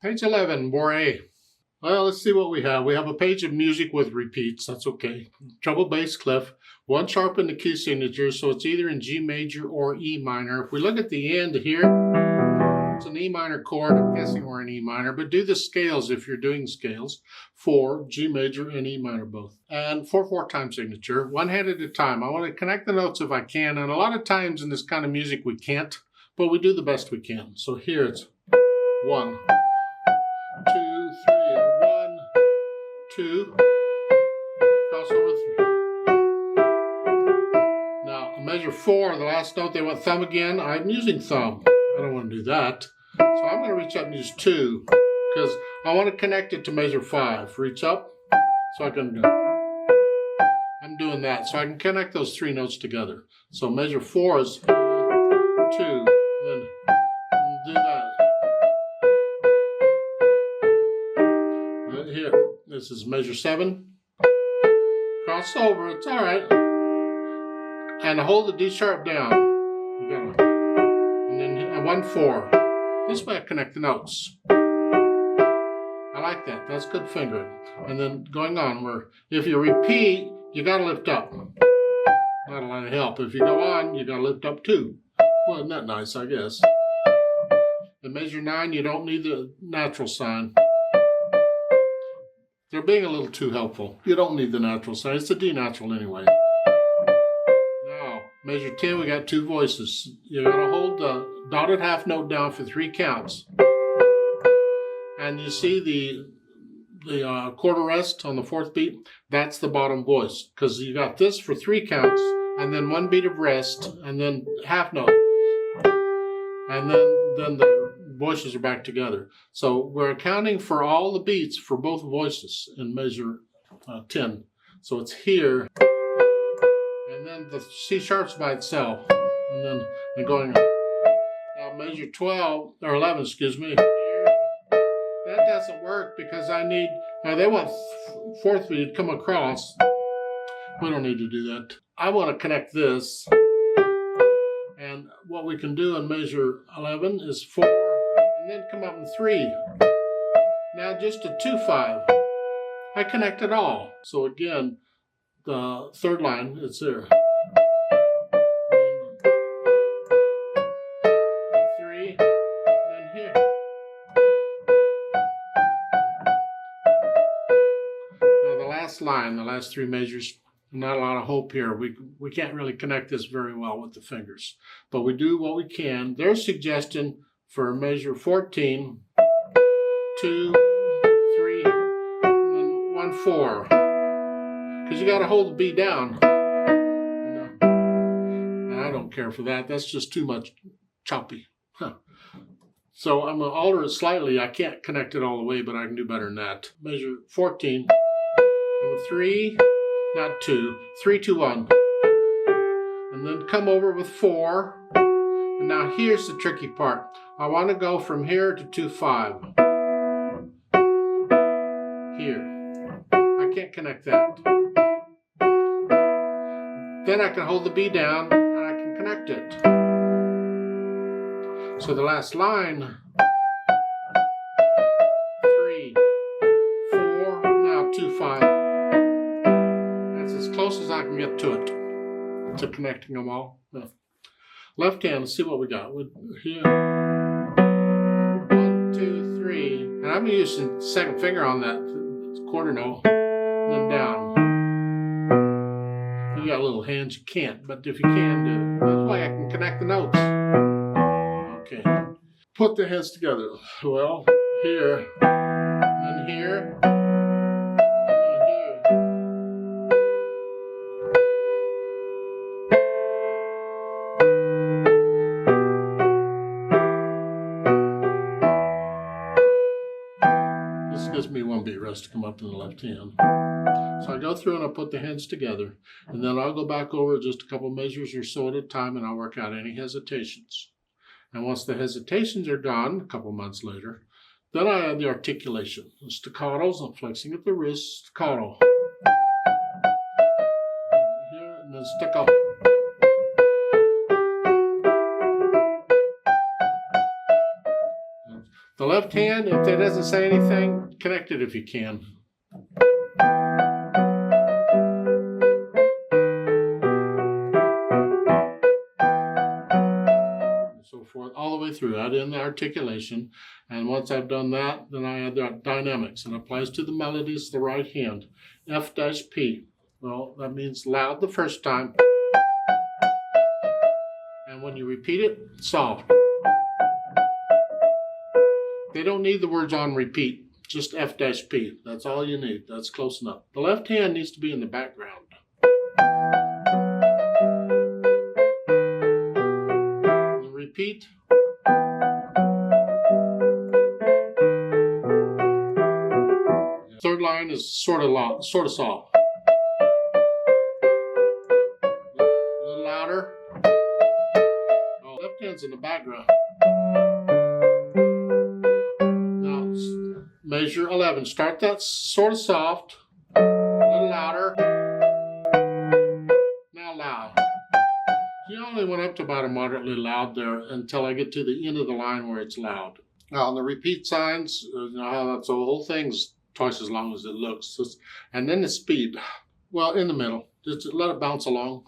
Page 11, Bourrée. Well, let's see what we have. We have a page of music with repeats. That's okay. Treble bass clef, one sharp in the key signature, so it's either in G major or E minor. If we look at the end here, it's an E minor chord. I'm guessing we're in E minor, but do the scales if you're doing scales for G major and E minor both. And 4/4 time signature, one hand at a time. I want to connect the notes if I can, and a lot of times in this kind of music we can't, but we do the best we can. So here it's 1, 2, 3, 1, 2, crossover 3. Now, measure 4, the last note, they want thumb again. I'm using thumb. I don't want to do that. So I'm going to reach up and use 2 because I want to connect it to measure 5. Reach up so I can go. I'm doing that so I can connect those 3 notes together. So measure 4 is 2. Then do that. Here, this is measure 7. Cross over, it's all right. And hold the D sharp down. You gotta, and then 1, 4. This way I connect the notes. I like that. That's good fingering. And then going on, where if you repeat, you gotta lift up. Not a lot of help. If you go on, you gotta lift up too. Well, isn't that nice? I guess. In measure 9, you don't need the natural sign. They're being a little too helpful. You don't need the natural sign. It's a D natural anyway. Now, measure 10, we got 2 voices. You gotta hold the dotted half note down for 3 counts. And you see the quarter rest on the 4th beat? That's the bottom voice. Because you got this for 3 counts, and then 1 beat of rest, and then half note. And then the voices are back together. So we're accounting for all the beats for both voices in measure 10. So it's here, and then the C sharp's by itself, and then going on. Now measure 12, or 11, excuse me. Here, that doesn't work because I need, now they want 4th beat to come across. We don't need to do that. I want to connect this. And what we can do in measure 11 is 4, and then come up in 3. Now just a 2, 5. I connect it all. So again, the 3rd line, it's there. 3, and then here. Now the last line, the last 3 measures, not a lot of hope here. We can't really connect this very well with the fingers, but we do what we can. Their suggestion for measure 14, 2, 3, and then 1, 4, because you got to hold the B down. And I don't care for that. That's just too much choppy. So I'm going to alter it slightly. I can't connect it all the way, but I can do better than that. Measure 14, and with 3. Not 2, 3, 2, 1. And then come over with 4. And now here's the tricky part. I want to go from here to 2, 5. Here. I can't connect that. Then I can hold the B down and I can connect it. So the last line, 3, 4, now 2, 5. As close as I can get to it, to connecting them all. Left hand, let's see what we got. Here, 1, 2, 3, and I'm using the 2nd finger on that quarter note, and then down. If you got little hands, you can't, but if you can do it, that's why I can connect the notes. Okay, put the hands together. Well, here, and here. Gives me 1 beat rest to come up in the left hand. So I go through and I put the hands together, and then I'll go back over just a couple measures or so at a time, and I'll work out any hesitations. And once the hesitations are gone, a couple months later, then I add the articulation. The staccatos, I'm flexing at the wrist, staccato. Here, and then staccato. The left hand, if it doesn't say anything, connect it if you can. So forth, all the way through. Add in the articulation, and once I've done that, then I add the dynamics, and it applies to the melodies, the right hand. F-P. Well, that means loud the first time, and when you repeat it, soft. They don't need the words on repeat, just F-P. That's all you need. That's close enough. The left hand needs to be in the background. Repeat. Third line is sort of soft. A little louder. Oh, left hand's in the background. Now measure 11. Start that sort of soft. A little louder. Now loud. You only went up to about a moderately loud there until I get to the end of the line where it's loud. Now on the repeat signs, you know how that's the whole thing's twice as long as it looks. And then the speed, well, in the middle, just let it bounce along.